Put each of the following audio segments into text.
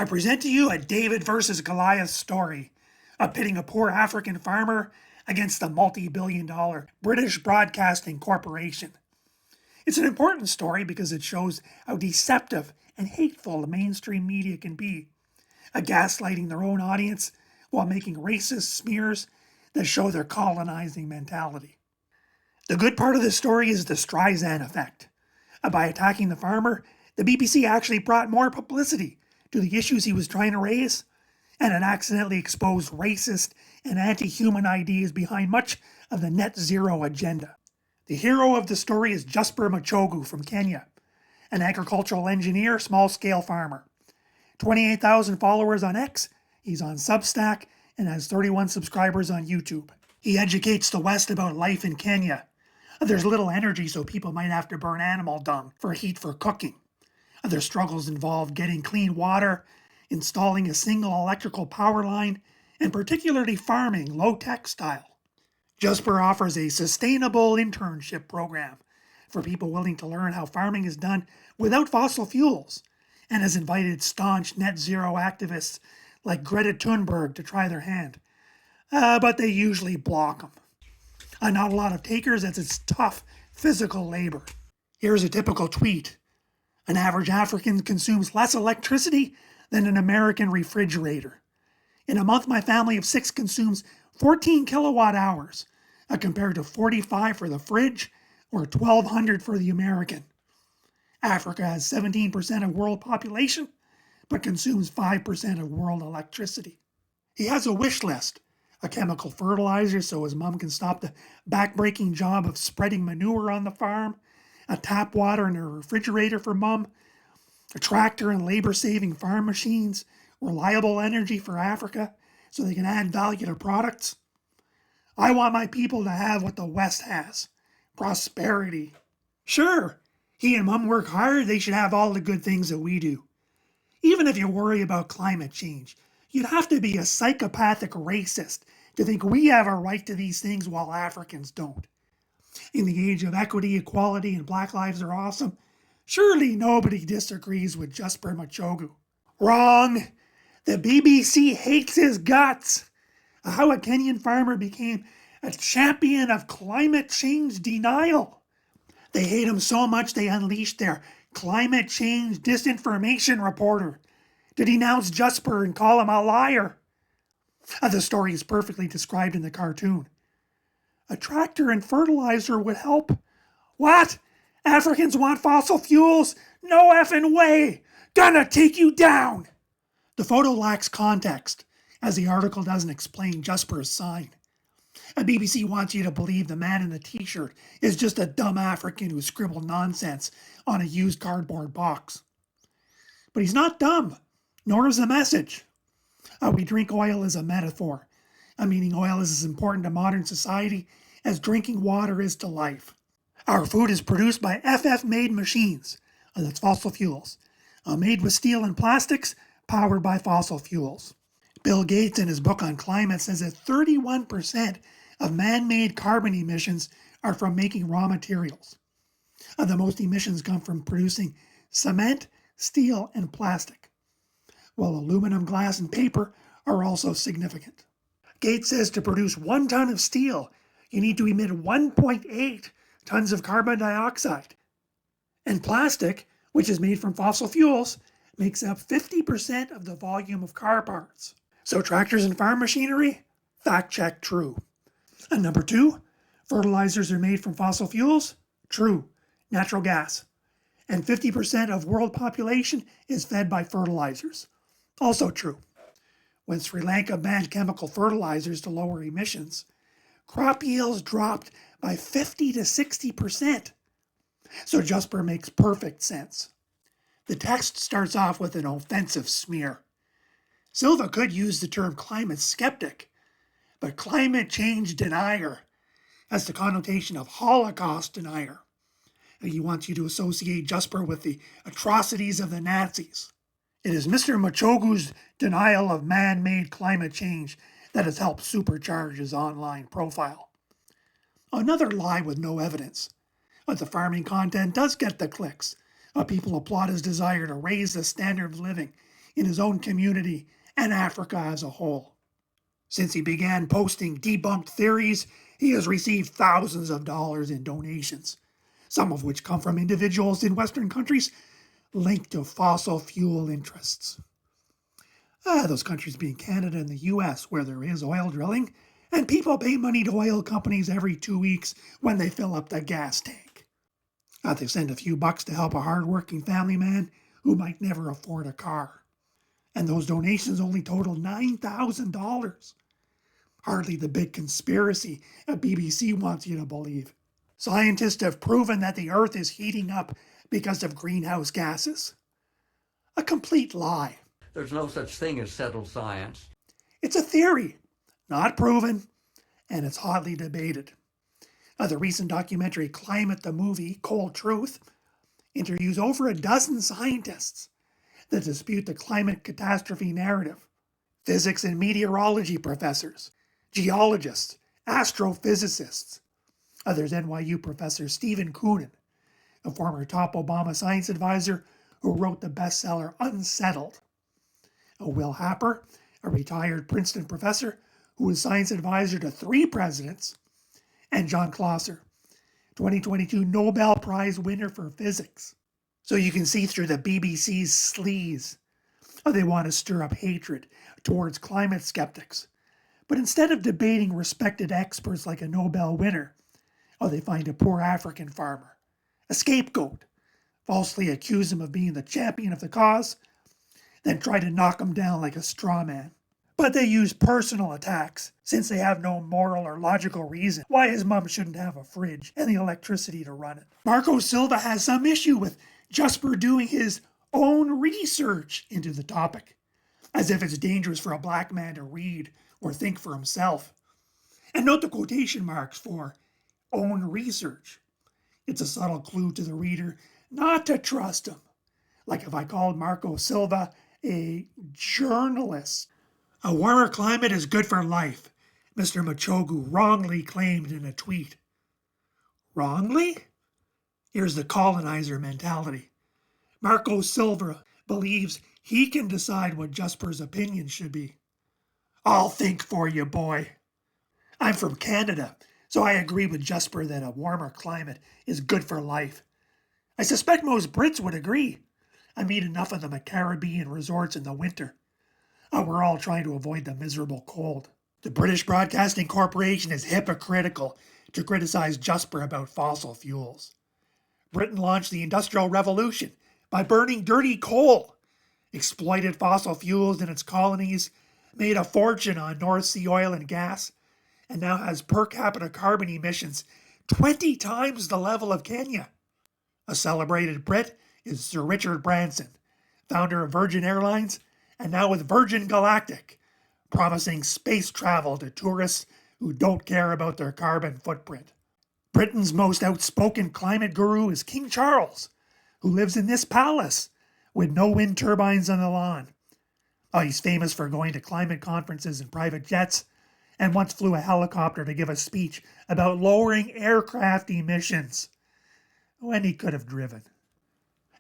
I present to you a David versus Goliath story of pitting a poor African farmer against a multi-billion-dollar British Broadcasting Corporation. It's an important story because it shows how deceptive and hateful the mainstream media can be, gaslighting their own audience while making racist smears that show their colonizing mentality. The good part of the story is the Streisand effect. By attacking the farmer, the BBC actually brought more publicity to the issues he was trying to raise, and it accidentally exposed racist and anti-human ideas behind much of the net zero agenda. The hero of the story is Jusper Machugo from Kenya, an agricultural engineer, small-scale farmer. 28,000 followers on X, he's on Substack, and has 31 subscribers on YouTube. He educates the West about life in Kenya. There's little energy, so people might have to burn animal dung for heat for cooking. Their struggles involve getting clean water, installing a single electrical power line, and particularly farming low-tech style. Jusper offers a sustainable internship program for people willing to learn how farming is done without fossil fuels, and has invited staunch net zero activists like Greta Thunberg to try their hand. But they usually block them. Not a lot of takers as it's tough physical labor. Here's a typical tweet. An average African consumes less electricity than an American refrigerator. In a month, my family of 6 consumes 14 kilowatt hours, compared to 45 for the fridge or 1,200 for the American. Africa has 17% of world population, but consumes 5% of world electricity. He has a wish list: a chemical fertilizer so his mom can stop the backbreaking job of spreading manure on the farm, a tap water and a refrigerator for mom, a tractor and labor-saving farm machines, reliable energy for Africa so they can add value to products. I want my people to have what the West has: prosperity. Sure, he and mom work hard, they should have all the good things that we do. Even if you worry about climate change, you'd have to be a psychopathic racist to think we have a right to these things while Africans don't. In the age of equity, equality, and Black lives are awesome, surely nobody disagrees with Jusper Machugo. Wrong! The BBC hates his guts. How a Kenyan farmer became a champion of climate change denial. They hate him so much they unleashed their climate change disinformation reporter to denounce Jusper and call him a liar. The story is perfectly described in the cartoon. A tractor and fertilizer would help. What? Africans want fossil fuels? No effing way! Gonna take you down! The photo lacks context, as the article doesn't explain Jusper's sign. A BBC wants you to believe the man in the t-shirt is just a dumb African who scribbled nonsense on a used cardboard box. But he's not dumb, nor is the message. We drink oil as a metaphor, meaning oil is as important to modern society as drinking water is to life. Our food is produced by FF-made machines, that's fossil fuels, made with steel and plastics, powered by fossil fuels. Bill Gates in his book on climate says that 31% of man-made carbon emissions are from making raw materials. The most emissions come from producing cement, steel, and plastic, while aluminum, glass, and paper are also significant. Gates says to produce 1 ton of steel, you need to emit 1.8 tons of carbon dioxide. And plastic, which is made from fossil fuels, makes up 50% of the volume of car parts. So tractors and farm machinery? Fact check, true. And number 2, fertilizers are made from fossil fuels? True, natural gas. And 50% of world population is fed by fertilizers. Also true. When Sri Lanka banned chemical fertilizers to lower emissions, crop yields dropped by 50 to 60%. So Jusper makes perfect sense. The text starts off with an offensive smear. Silva could use the term climate skeptic, but climate change denier has the connotation of Holocaust denier. He wants you to associate Jusper with the atrocities of the Nazis. It is Mr. Machugo's denial of man-made climate change that has helped supercharge his online profile. Another lie with no evidence. But the farming content does get the clicks. People applaud his desire to raise the standard of living in his own community and Africa as a whole. Since he began posting debunked theories, he has received thousands of dollars in donations, some of which come from individuals in Western countries linked to fossil fuel interests. Those countries being Canada and the US, where there is oil drilling, and people pay money to oil companies every 2 weeks when they fill up the gas tank. They send a few bucks to help a hard-working family man who might never afford a car. And those donations only total $9,000. Hardly the big conspiracy a BBC wants you to believe. Scientists have proven that the Earth is heating up because of greenhouse gases. A complete lie. There's no such thing as settled science. It's a theory, not proven, and it's hotly debated. The recent documentary Climate the Movie, Cold Truth, interviews over a dozen scientists that dispute the climate catastrophe narrative. Physics and meteorology professors, geologists, astrophysicists. There's NYU professor Stephen Koonin, a former top Obama science advisor who wrote the bestseller Unsettled. Will Happer, a retired Princeton professor who was science advisor to 3 presidents, and John Clauser, 2022 Nobel Prize winner for physics. So you can see through the BBC's sleaze. They want to stir up hatred towards climate skeptics. But instead of debating respected experts like a Nobel winner, they find a poor African farmer, a scapegoat, falsely accuse him of being the champion of the cause, then try to knock him down like a straw man. But they use personal attacks, since they have no moral or logical reason why his mum shouldn't have a fridge and the electricity to run it. Marco Silva has some issue with Jusper doing his own research into the topic, as if it's dangerous for a black man to read or think for himself. And note the quotation marks for own research. It's a subtle clue to the reader not to trust him. Like if I called Marco Silva a journalist. A warmer climate is good for life, Mr. Machugo wrongly claimed in a tweet. Wrongly? Here's the colonizer mentality. Marco Silva believes he can decide what Jusper's opinion should be. I'll think for you, boy. I'm from Canada, so I agree with Jusper that a warmer climate is good for life. I suspect most Brits would agree. I meet enough of them at Caribbean resorts in the winter. We're all trying to avoid the miserable cold. The British Broadcasting Corporation is hypocritical to criticize Jusper about fossil fuels. Britain launched the Industrial Revolution by burning dirty coal, exploited fossil fuels in its colonies, made a fortune on North Sea oil and gas, and now has per capita carbon emissions 20 times the level of Kenya. A celebrated Brit is Sir Richard Branson, founder of Virgin Airlines, and now with Virgin Galactic, promising space travel to tourists who don't care about their carbon footprint. Britain's most outspoken climate guru is King Charles, who lives in this palace with no wind turbines on the lawn. He's famous for going to climate conferences in private jets, and once flew a helicopter to give a speech about lowering aircraft emissions, when he could have driven.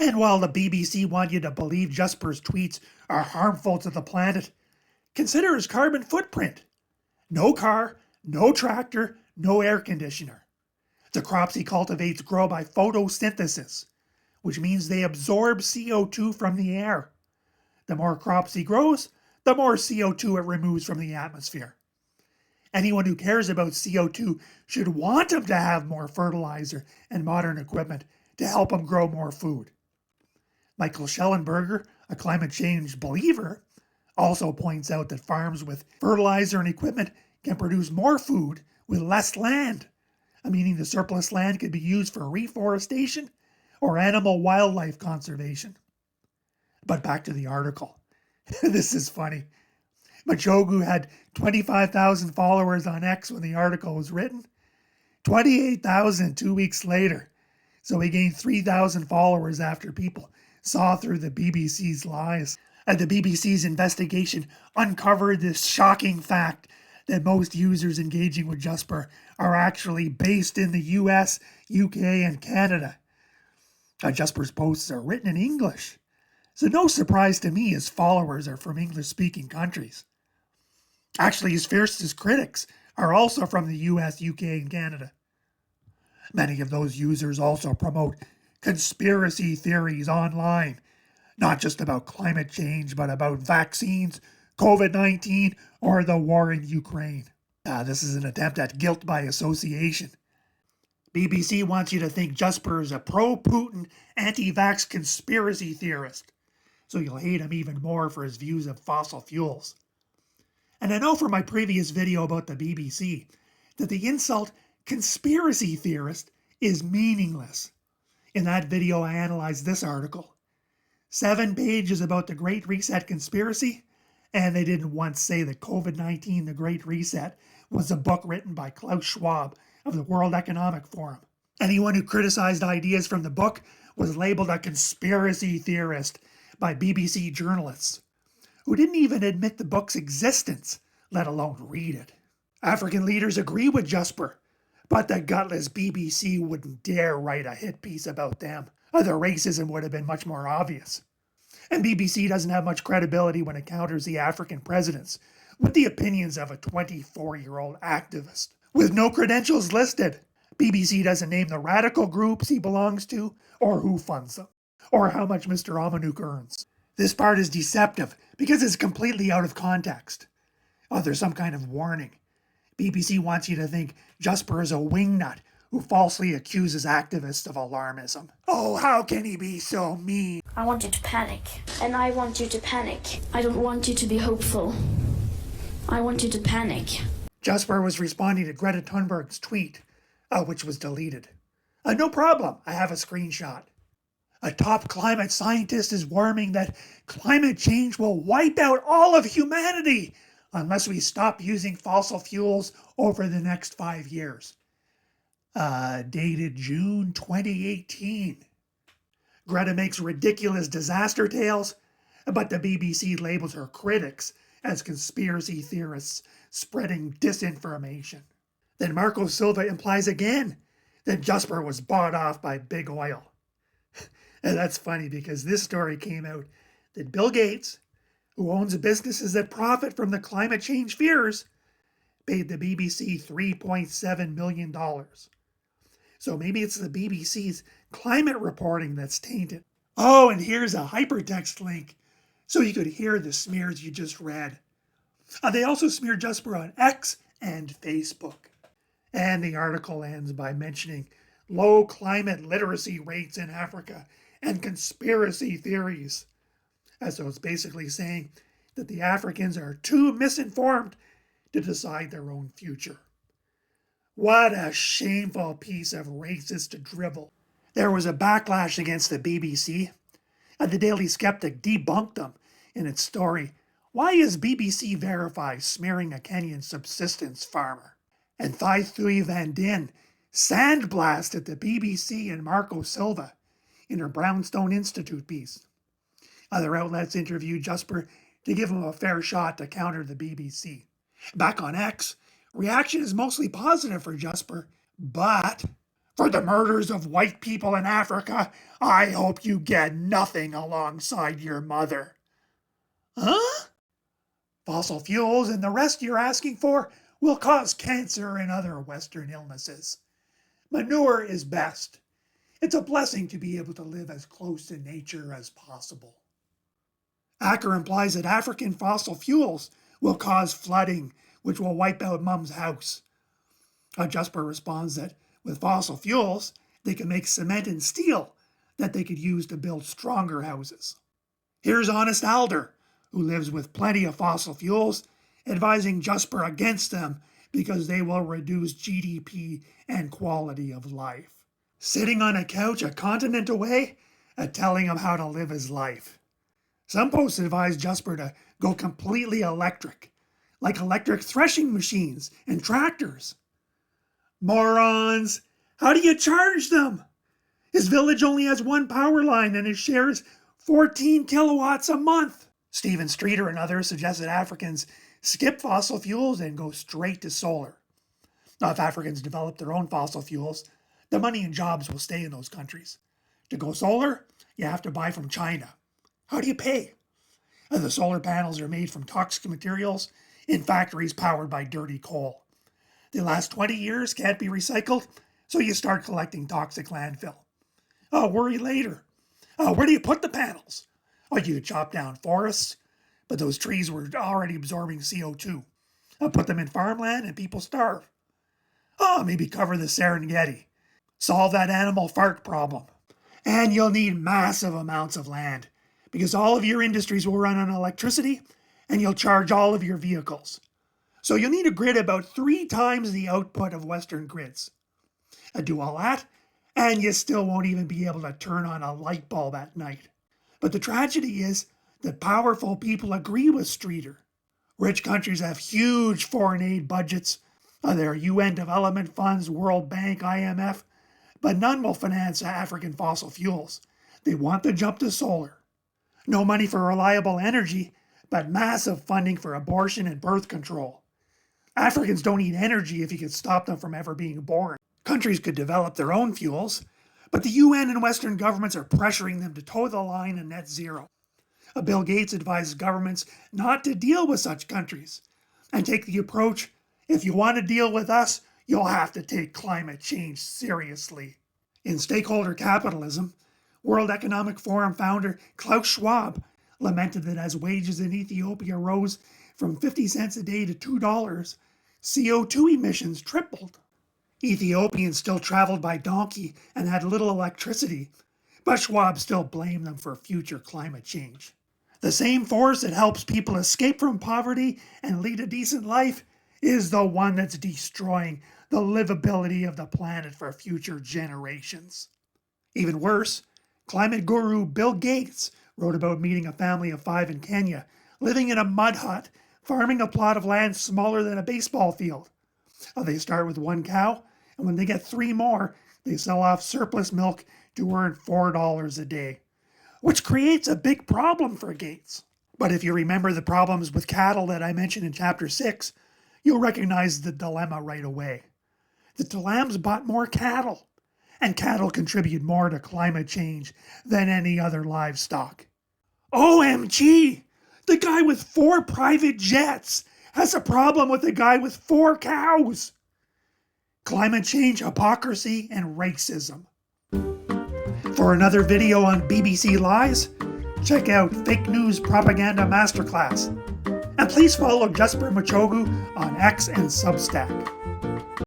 And while the BBC want you to believe Jusper's tweets are harmful to the planet, consider his carbon footprint. No car, no tractor, no air conditioner. The crops he cultivates grow by photosynthesis, which means they absorb CO2 from the air. The more crops he grows, the more CO2 it removes from the atmosphere. Anyone who cares about CO2 should want him to have more fertilizer and modern equipment to help him grow more food. Michael Schellenberger, a climate change believer, also points out that farms with fertilizer and equipment can produce more food with less land, meaning the surplus land could be used for reforestation or animal wildlife conservation. But back to the article. This is funny. Machugo had 25,000 followers on X when the article was written, 28,000 2 weeks later. So he gained 3,000 followers after people saw through the BBC's lies. The BBC's investigation uncovered this shocking fact that most users engaging with Jusper are actually based in the US, UK, and Canada. Jusper's posts are written in English, So no surprise to me his followers are from English-speaking countries. Actually, his fiercest critics are also from the US, UK, and Canada. Many of those users also promote conspiracy theories online, not just about climate change, but about vaccines, COVID-19, or the war in Ukraine. This is an attempt at guilt by association. BBC wants you to think Jusper is a pro-Putin, anti-vax conspiracy theorist, so you'll hate him even more for his views of fossil fuels. And I know from my previous video about the BBC that the insult conspiracy theorist is meaningless. In that video, I analyzed this article. 7 pages about the Great Reset conspiracy, and they didn't once say that COVID-19, the Great Reset, was a book written by Klaus Schwab of the World Economic Forum. Anyone who criticized ideas from the book was labeled a conspiracy theorist by BBC journalists, who didn't even admit the book's existence, let alone read it. African leaders agree with Jusper, but the gutless BBC wouldn't dare write a hit piece about them. The racism would have been much more obvious. And BBC doesn't have much credibility when it counters the African presidents with the opinions of a 24-year-old activist. With no credentials listed, BBC doesn't name the radical groups he belongs to, or who funds them, or how much Mr. Amanuk earns. This part is deceptive because it's completely out of context. There's some kind of warning. BBC wants you to think Jusper is a wingnut who falsely accuses activists of alarmism. Oh, how can he be so mean? I want you to panic. And I want you to panic. I don't want you to be hopeful. I want you to panic. Jusper was responding to Greta Thunberg's tweet, which was deleted. No problem, I have a screenshot. A top climate scientist is warning that climate change will wipe out all of humanity unless we stop using fossil fuels over the next 5 years. Dated June 2018. Greta makes ridiculous disaster tales, but the BBC labels her critics as conspiracy theorists spreading disinformation. Then Marco Silva implies again that Jusper was bought off by big oil. And that's funny because this story came out that Bill Gates, who owns businesses that profit from the climate change fears, paid the BBC $3.7 million. So maybe it's the BBC's climate reporting that's tainted. Oh, and here's a hypertext link so you could hear the smears you just read. They also smeared Jusper on X and Facebook. And the article ends by mentioning low climate literacy rates in Africa and conspiracy theories. So it's basically saying that the Africans are too misinformed to decide their own future. What a shameful piece of racist drivel. There was a backlash against the BBC. The Daily Skeptic debunked them in its story, "Why is BBC Verify smearing a Kenyan subsistence farmer?" And Thai Thuy Van Din sandblasted the BBC and Marco Silva in her Brownstone Institute piece. Other outlets interviewed Jusper to give him a fair shot to counter the BBC. Back on X, reaction is mostly positive for Jusper, but for the murders of white people in Africa, I hope you get nothing alongside your mother. Huh? Fossil fuels and the rest you're asking for will cause cancer and other Western illnesses. Manure is best. It's a blessing to be able to live as close to nature as possible. Acker implies that African fossil fuels will cause flooding, which will wipe out Mum's house. Jusper responds that with fossil fuels, they can make cement and steel that they could use to build stronger houses. Here's Honest Alder, who lives with plenty of fossil fuels, advising Jusper against them because they will reduce GDP and quality of life. Sitting on a couch a continent away, telling him how to live his life. Some posts advise Jusper to go completely electric, like electric threshing machines and tractors. Morons! How do you charge them? His village only has one power line and it shares 14 kilowatts a month. Stephen Streeter and others suggest that Africans skip fossil fuels and go straight to solar. Now, if Africans develop their own fossil fuels, the money and jobs will stay in those countries. To go solar, you have to buy from China. How do you pay? The solar panels are made from toxic materials in factories powered by dirty coal. They last 20 years, can't be recycled, so you start collecting toxic landfill. Worry later. Where do you put the panels? You chop down forests, but those trees were already absorbing CO2. Put them in farmland and people starve. Maybe cover the Serengeti. Solve that animal fart problem. And you'll need massive amounts of land, because all of your industries will run on electricity, and you'll charge all of your vehicles. So you'll need a grid about 3 times the output of Western grids. Do all that, and you still won't even be able to turn on a light bulb at night. But the tragedy is that powerful people agree with Streeter. Rich countries have huge foreign aid budgets. There are UN development funds, World Bank, IMF, but none will finance African fossil fuels. They want the jump to solar. No money for reliable energy, but massive funding for abortion and birth control. Africans don't need energy if you could stop them from ever being born. Countries could develop their own fuels, but the UN and Western governments are pressuring them to toe the line in net zero. Bill Gates advises governments not to deal with such countries and take the approach, if you want to deal with us, you'll have to take climate change seriously. In stakeholder capitalism, World Economic Forum founder Klaus Schwab lamented that as wages in Ethiopia rose from 50 cents a day to $2, CO2 emissions tripled. Ethiopians still traveled by donkey and had little electricity, but Schwab still blamed them for future climate change. The same force that helps people escape from poverty and lead a decent life is the one that's destroying the livability of the planet for future generations. Even worse, climate guru Bill Gates wrote about meeting a family of 5 in Kenya, living in a mud hut, farming a plot of land smaller than a baseball field. They start with 1 cow, and when they get 3 more, they sell off surplus milk to earn $4 a day, which creates a big problem for Gates. But if you remember the problems with cattle that I mentioned in chapter 6, you'll recognize the dilemma right away. The Talams bought more cattle, and cattle contribute more to climate change than any other livestock. OMG! The guy with 4 private jets has a problem with the guy with 4 cows. Climate change, hypocrisy, and racism. For another video on BBC Lies, check out Fake News Propaganda Masterclass. And please follow Jusper Machugo on X and Substack.